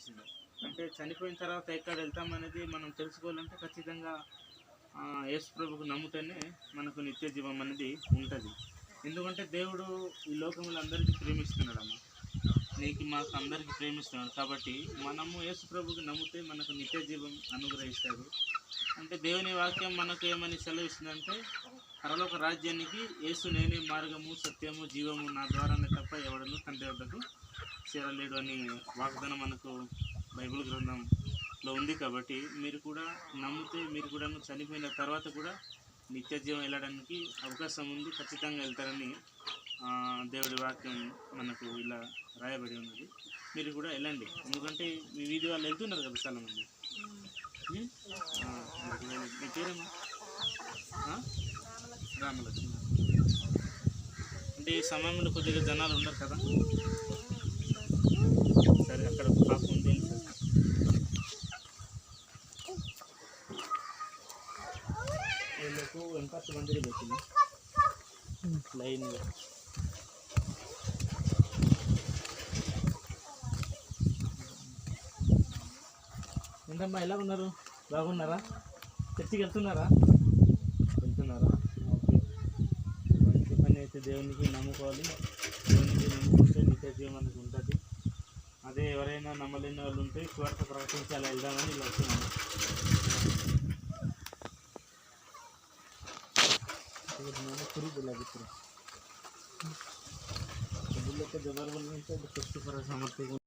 సెలవిస్తుంది. అంటే చనిపోయిన తర్వాత ఎక్కడ వెళ్తామనేది మనం తెలుసుకోవాలంటే ఖచ్చితంగా యేసు ప్రభువుకు నమ్మితేనే మనకు నిత్య జీవం అనేది ఉంటుంది. ఎందుకంటే దేవుడు ఈ లోకంలో అందరికీ ప్రేమిస్తున్నాడమ్మ. నీకు మాకు అందరికీ ప్రేమిస్తున్నాడు కాబట్టి మనము యేసు ప్రభువుకి నమ్మితే మనకు నిత్య జీవం అనుగ్రహిస్తాడు. అంటే దేవుని వాక్యం మనకు ఏమని సెలవిస్తుందంటే పరలోక రాజ్యానికి యేసు నేనే మార్గము సత్యము జీవము నా ద్వారానే తప్ప ఎవడను తండ్రి వద్దకు చేరలేడు అని వాగ్దానం మనకు బైబిల్ గ్రంథంలో ఉంది. కాబట్టి మీరు కూడా నమ్మితే మీరు కూడా చనిపోయిన తర్వాత కూడా నిత్య జీవం వెళ్ళడానికి అవకాశం ఉంది. ఖచ్చితంగా వెళ్తారని దేవుడి వాక్యం మనకు ఇలా రాయబడి ఉన్నది. మీరు కూడా వెళ్ళండి. ఎందుకంటే మీ వీధి వాళ్ళు వెళ్తున్నారు కదా చాలా మంది. మీ పేరేమో రామలక్ష్మి. అంటే ఈ సమయంలో కొద్దిగా జనాలు ఉండరు కదా. సరే అక్కడ పాప ఉంది సార్. వీళ్ళకు ఎంత మంది పెట్టింది లైన్గా. ఏంటమ్మా ఎలా ఉన్నారు? బాగున్నారా? చర్చికి వెళ్తున్నారా? ఓకే, మంచి పని అయితే. దేవునికి నమ్ముకోవాలి. దేవునికి నమ్ముకుంటే నిత్య జీవం అనేది ఉంటుంది. అదే ఎవరైనా నమ్మలేని వాళ్ళు ఉంటే స్వార్థ ప్రకటించి అలా వెళ్దామని ఇలా వస్తున్నాను.